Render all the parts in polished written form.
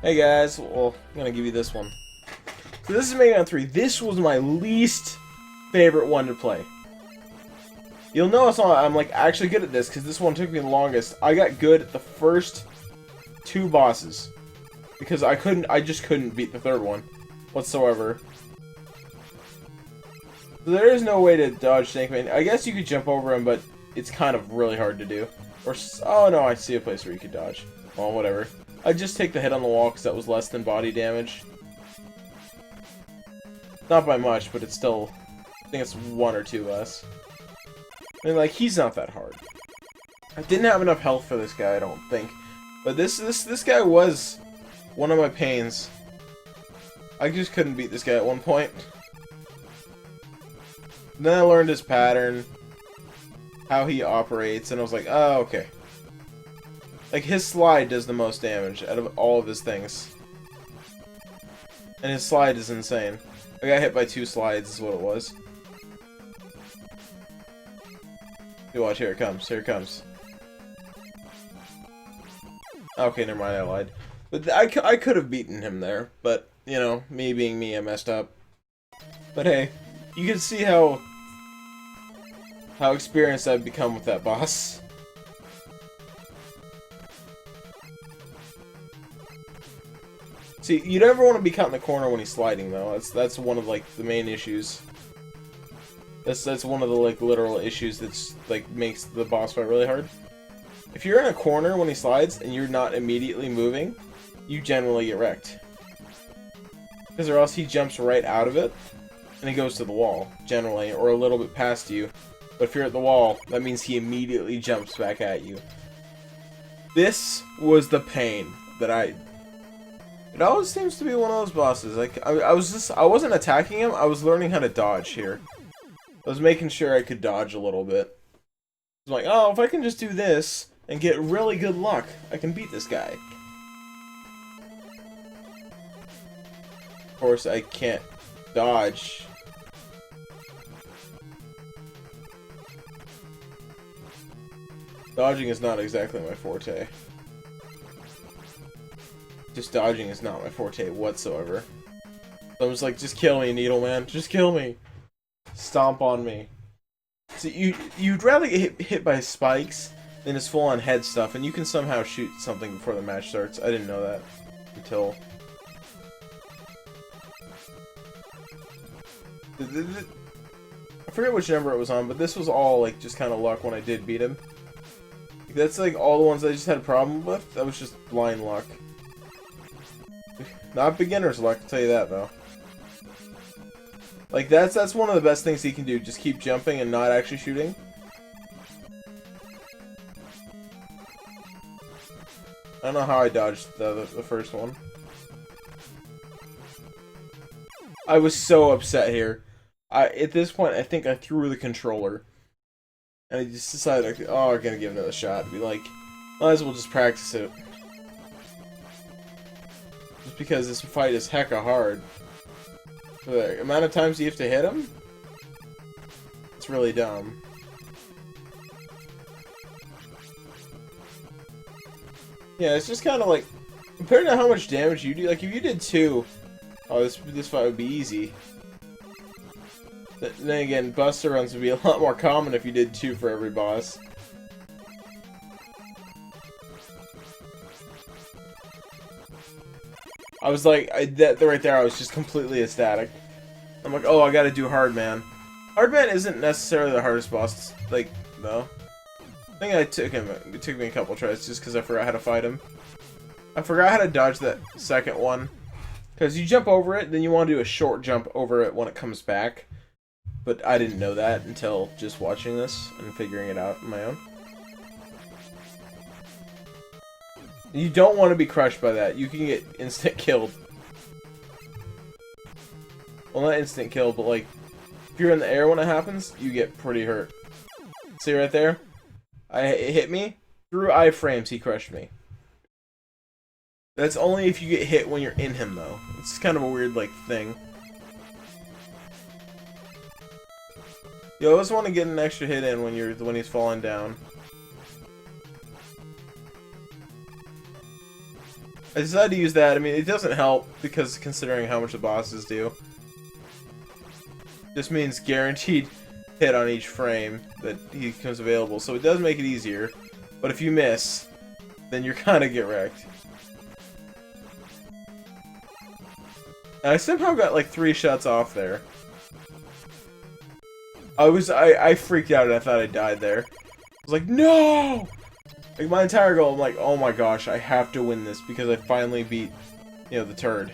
Hey guys, well, I'm gonna give you this one. So this is Megaman 3. This was my least favorite one to play. You'll notice I'm like actually good at this because this one took me the longest. I got good at the first two bosses because I just couldn't beat the third one whatsoever. So there is no way to dodge Snake Man. I guess you could jump over him, but it's kind of really hard to do. Or oh no, I see a place where you could dodge. Well, whatever. I'd just take the hit on the wall because that was less than body damage. Not by much, but it's still, I think it's 1 or 2 less. I mean, like, he's not that hard. I didn't have enough health for this guy, I don't think. But this guy was one of my pains. I just couldn't beat this guy at one point. And then I learned his pattern, how he operates, and I was like, oh, okay. Like, his slide does the most damage out of all of his things. And his slide is insane. I got hit by 2 slides is what it was. You watch, here it comes, here it comes. Okay, never mind, I lied. But I could have beaten him there, but, you know, me being me, I messed up. But hey, you can see how experienced I've become with that boss. See, you never want to be caught in the corner when he's sliding, though. That's one of, like, the main issues. That's one of the, like, literal issues that's, like, makes the boss fight really hard. If you're in a corner when he slides and you're not immediately moving, you generally get wrecked. Because or else he jumps right out of it, and he goes to the wall, generally, or a little bit past you. But if you're at the wall, that means he immediately jumps back at you. This was the pain that It always seems to be one of those bosses. Like I wasn't attacking him. I was learning how to dodge here. I was making sure I could dodge a little bit. I was like, oh, if I can just do this and get really good luck, I can beat this guy. Of course, I can't dodge. Dodging is not exactly my forte. Just dodging is not my forte whatsoever. So I'm just like, just kill me, Needle Man. Just kill me. Stomp on me. So you'd rather get hit by spikes than his full-on head stuff, and you can somehow shoot something before the match starts. I didn't know that until I forget which number it was on, but this was all like just kind of luck when I did beat him. That's like all the ones I just had a problem with. That was just blind luck. Not beginner's luck, I'll tell you that, though. Like, that's one of the best things he can do. Just keep jumping and not actually shooting. I don't know how I dodged the first one. I was so upset here. At this point, I think I threw the controller. And I just decided, oh, I'm gonna give it another shot. Be like, might as well just practice it. Just because this fight is hecka hard. For the amount of times you have to hit him, it's really dumb. Yeah, it's just kind of like, compared to how much damage you do, like if you did 2, oh, this fight would be easy. But then again, Buster runs would be a lot more common if you did 2 for every boss. I was like, that right there, I was just completely ecstatic. I'm like, oh, I gotta do Hardman. Hardman isn't necessarily the hardest boss, like, no. I think it took me a couple tries just because I forgot how to fight him. I forgot how to dodge that second one. Because you jump over it, then you want to do a short jump over it when it comes back. But I didn't know that until just watching this and figuring it out on my own. You don't want to be crushed by that. You can get instant killed. Well, not instant killed, but like, if you're in the air when it happens, you get pretty hurt. See right there? It hit me. Through iframes, he crushed me. That's only if you get hit when you're in him, though. It's kind of a weird, like, thing. You always want to get an extra hit in when he's falling down. I decided to use that. I mean, it doesn't help because considering how much the bosses do. This means guaranteed hit on each frame that he becomes available, so it does make it easier. But if you miss, then you're kind of get wrecked. And I somehow got like 3 shots off there. I freaked out and I thought I died there. I was like, no! Like my entire goal, I'm like, oh my gosh, I have to win this because I finally beat, you know, the turd.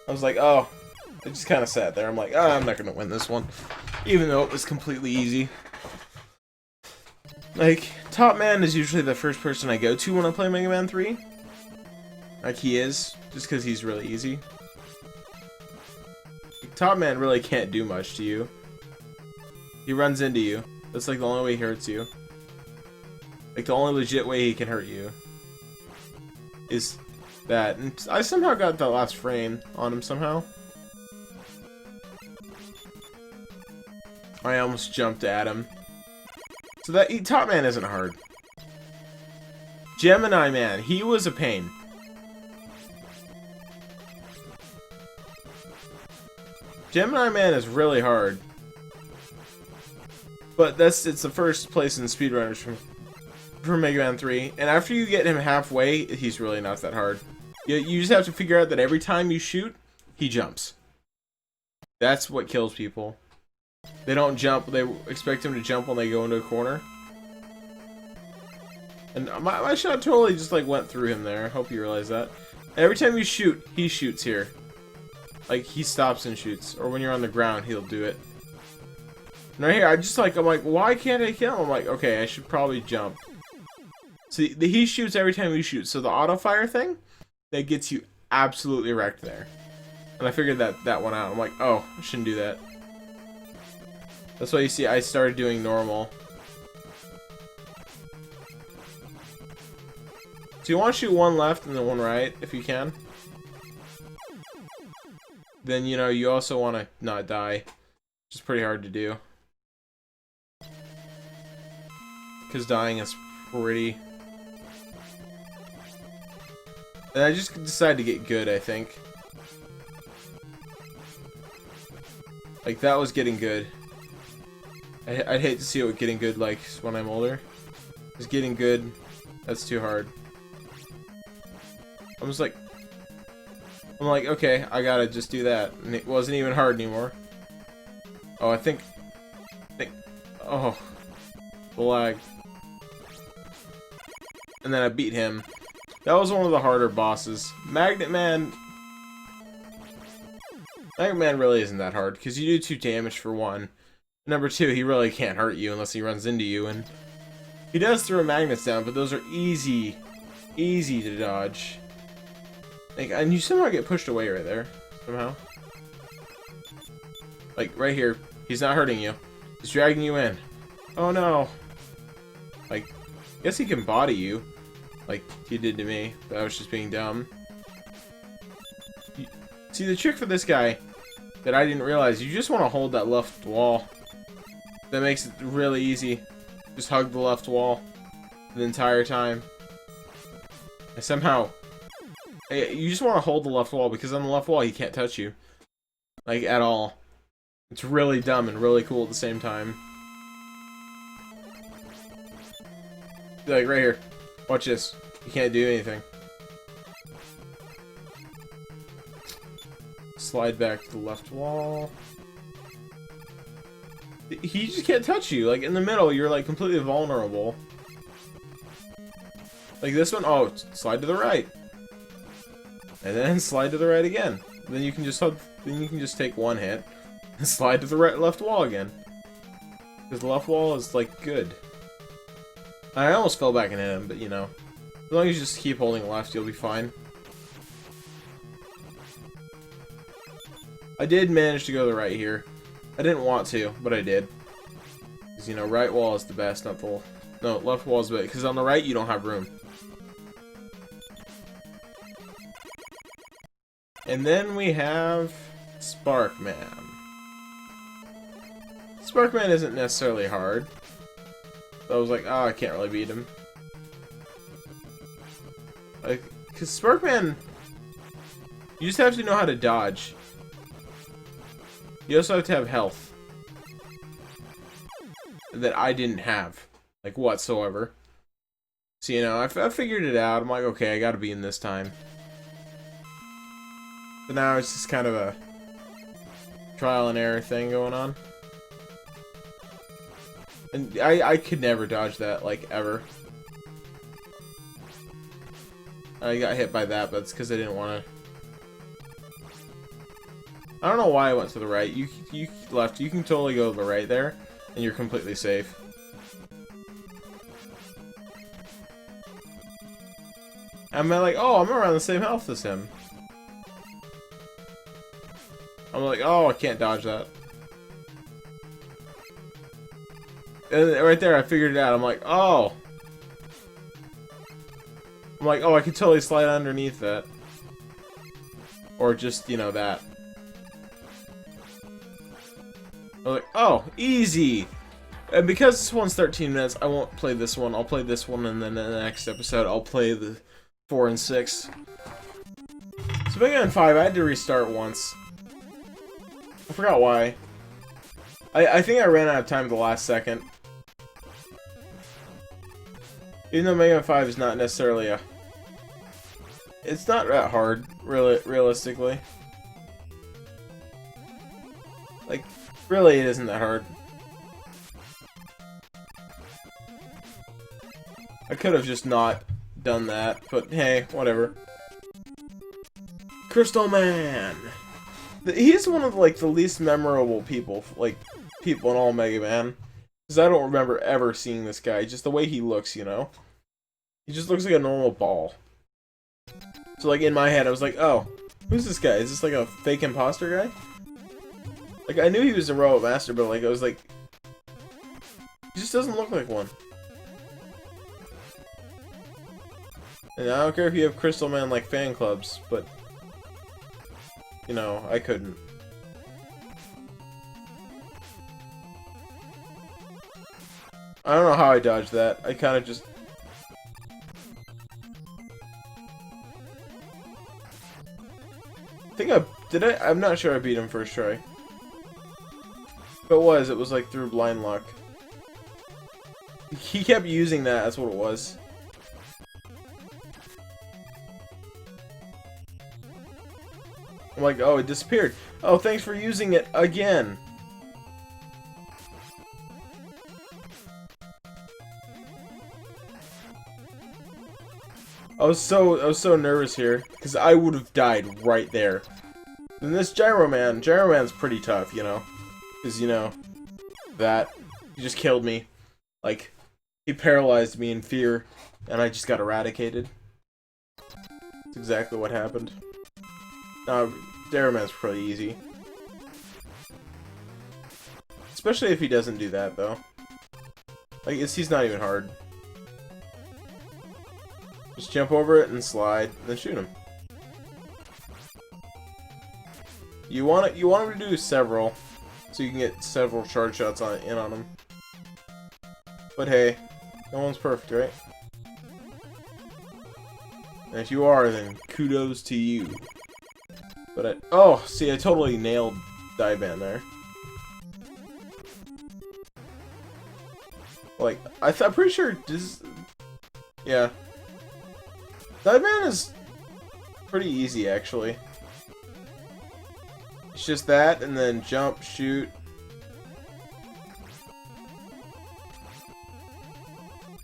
I was like, oh, I just kind of sat there. I'm like, oh, I'm not gonna win this one, even though it was completely easy. Like, Top Man is usually the first person I go to when I play Mega Man 3. Like he is, just because he's really easy. Like, Top Man really can't do much to you. He runs into you. That's like the only way he hurts you. Like the only legit way he can hurt you is that. And I somehow got that last frame on him somehow. I almost jumped at him. So that Top Man isn't hard. Gemini Man, he was a pain. Gemini Man is really hard. But it's the first place in speedrunners from Mega Man 3. And after you get him halfway, he's really not that hard. You just have to figure out that every time you shoot, he jumps. That's what kills people. They don't jump, they expect him to jump when they go into a corner. And my shot totally just like went through him there. I hope you realize that. Every time you shoot, he shoots here. Like he stops and shoots. Or when you're on the ground, he'll do it. And right here, I'm like, why can't I kill him? I'm like, okay, I should probably jump. See, he shoots every time you shoot. So the auto fire thing, that gets you absolutely wrecked there. And I figured that one out. I'm like, oh, I shouldn't do that. That's why you see I started doing normal. So you want to shoot one left and then one right, if you can. Then, you know, you also want to not die. Which is pretty hard to do. Because dying is pretty... And I just decided to get good, I think. Like, that was getting good. I'd hate to see what getting good like when I'm older. Just getting good, that's too hard. I'm like, okay, I gotta just do that. And it wasn't even hard anymore. Oh, I think, oh, the lag. And then I beat him. That was one of the harder bosses. Magnet Man really isn't that hard, because you do 2 damage for 1. Number 2, he really can't hurt you unless he runs into you, and he does throw magnets down, but those are easy to dodge. Like, and you somehow get pushed away right there, somehow. Like, right here, he's not hurting you. He's dragging you in. Oh no. Like, I guess he can body you, like he did to me, but I was just being dumb. See, the trick for this guy that I didn't realize, you just want to hold that left wall. That makes it really easy. Just hug the left wall the entire time. And somehow, you just want to hold the left wall, because on the left wall he can't touch you. Like, at all. It's really dumb and really cool at the same time. Like, right here. Watch this. You can't do anything. Slide back to the left wall. He just can't touch you. Like, in the middle, you're, like, completely vulnerable. Like this one, oh, slide to the right. And then slide to the right again. Then you can just take one hit and slide to the left wall again. Because the left wall is, like, good. I almost fell back and hit him, but, you know. As long as you just keep holding left, you'll be fine. I did manage to go to the right here. I didn't want to, but I did. Because, you know, right wall is the best, not the... No, left wall is the best. Because on the right, you don't have room. And then we have... Sparkman. Sparkman isn't necessarily hard. So I was like, oh, I can't really beat him. Like, Because Sparkman, you just have to know how to dodge. You also have to have health. That I didn't have. Like, whatsoever. So, you know, I figured it out. I'm like, okay, I gotta be in this time. But now it's just kind of a trial and error thing going on. And I could never dodge that, like, ever. I got hit by that, but it's because I didn't want to. I don't know why I went to the right. You left. You can totally go to the right there, and you're completely safe. I'm like, oh, I'm around the same health as him. I'm like, oh, I can't dodge that. And right there, I figured it out. I'm like, oh. I can totally slide underneath that. Or just, you know, that. I'm like, oh, easy! And because this one's 13 minutes, I won't play this one. I'll play this one, and then in the next episode, I'll play the 4 and 6. So Megaman 5, I had to restart once. I forgot why. I think I ran out of time at the last second. Even though Megaman 5 is not necessarily a... It's not that hard, really, realistically. Like, really, it isn't that hard. I could have just not done that, but hey, whatever. Crystal Man! He's one of, like, the least memorable people, in all Mega Man. Because I don't remember ever seeing this guy, just the way he looks, you know? He just looks like a normal ball. So, like, in my head, I was like, oh, who's this guy? Is this, like, a fake imposter guy? Like, I knew he was a Robot Master, but, like, I was like... He just doesn't look like one. And I don't care if you have Crystal Man, like, fan clubs, but... You know, I couldn't. I don't know how I dodged that. I kind of just... I'm not sure I beat him first try. If it was like through blind luck. He kept using that, that's what it was. I'm like, oh, it disappeared. Oh, thanks for using it again. I was so nervous here because I would have died right there. And this Gyroman's pretty tough, you know, because you know that he just killed me, like he paralyzed me in fear, and I just got eradicated. That's exactly what happened. No, Gyroman's pretty easy, especially if he doesn't do that though. Like he's not even hard. Just jump over it and slide, then shoot him. You want him to do several, so you can get several charge shots in on him. But hey, no one's perfect, right? And if you are, then kudos to you. But oh, see, I totally nailed Diban there. Like, I'm pretty sure this. Yeah. Diban is pretty easy, actually. It's just that, and then jump, shoot.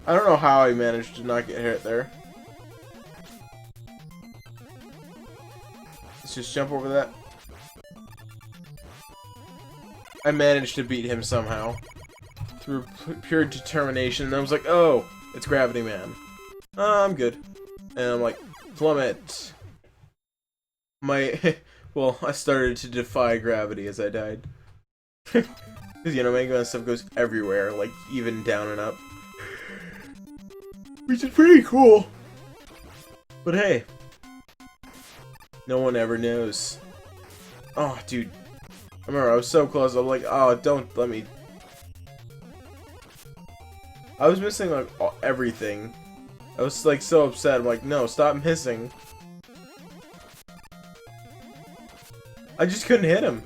I don't know how I managed to not get hit there. Let's just jump over that. I managed to beat him somehow. Through pure determination, and I was like, oh, it's Gravity Man. I'm good. And I'm like, plummet. Well, I started to defy gravity as I died. Because, you know, Mega Man stuff goes everywhere, like, even down and up. Which is pretty cool. But hey. No one ever knows. Oh, dude. I remember I was so close, I'm like, oh, don't let me... I was missing, like, everything. I was, like, so upset. I'm like, no, stop missing. I just couldn't hit him.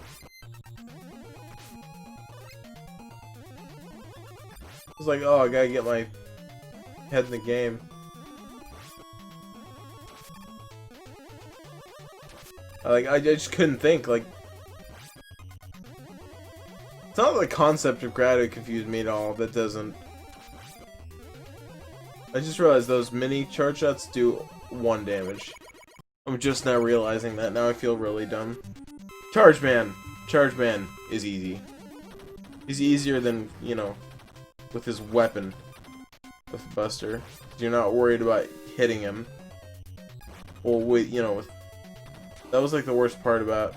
I was like, oh, I gotta get my head in the game. I just couldn't think, like... It's not the concept of gravity confused me at all, that doesn't... I just realized those mini charge shots do 1 damage. I'm just now realizing that, now I feel really dumb. Charge Man! Charge Man is easy. He's easier than, you know, with his weapon. With Buster. You're not worried about hitting him. Well, with, you know, with... That was like the worst part about...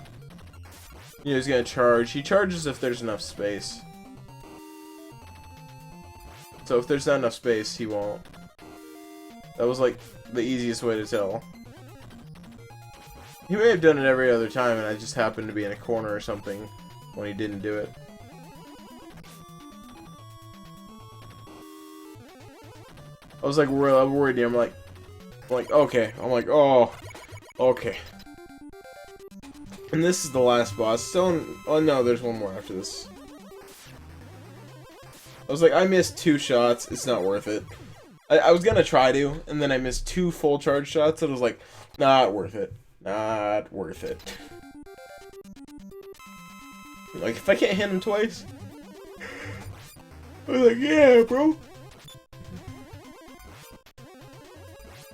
You know, he's gonna charge. He charges if there's enough space. So if there's not enough space, he won't. That was like the easiest way to tell. He may have done it every other time and I just happened to be in a corner or something when he didn't do it. I was like worried. I'm like, okay. I'm like, oh, okay. And this is the last boss. So, oh no, there's one more after this. I was like, I missed 2 shots. It's not worth it. I was gonna try to, and then I missed 2 full charge shots. And I was like, not worth it. Not worth it. Like, if I can't hit him twice, I was like, yeah, bro.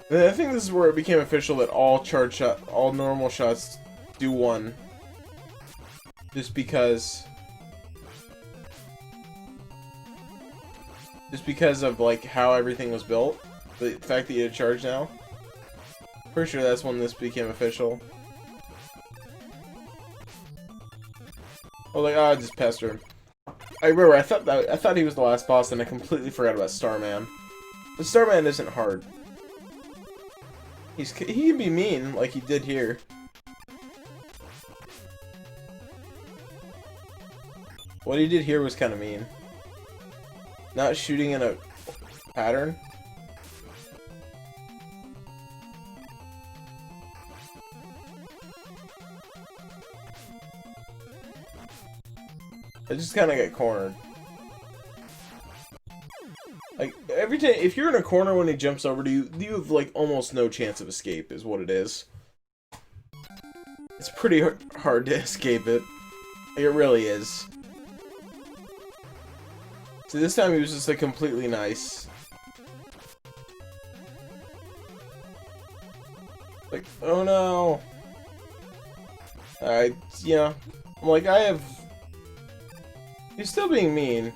And I think this is where it became official that all normal shots do 1. Just because of like how everything was built. The fact that you had charge now. Pretty sure that's when this became official. I was like, oh, I just passed him. I remember I thought he was the last boss and I completely forgot about Starman. But Starman isn't hard. He can be mean like he did here. What he did here was kind of mean. Not shooting in a pattern. I just kind of get cornered. Like, every time, if you're in a corner when he jumps over to you, you have, like, almost no chance of escape, is what it is. It's pretty hard to escape it. Like, it really is. So this time he was just, like, completely nice. Like, oh no. Yeah. I'm like, He's still being mean.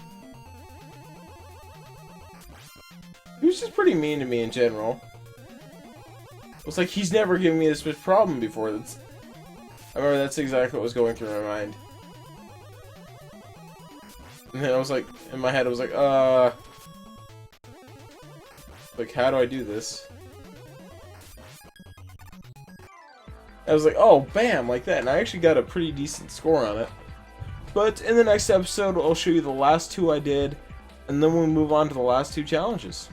He was just pretty mean to me in general. It was like, he's never given me this much problem before. I remember that's exactly what was going through my mind. And then I was like, in my head I was like, how do I do this? I was like, oh, bam, like that. And I actually got a pretty decent score on it. But in the next episode, I'll show you the last 2 I did, and then we'll move on to the last 2 challenges.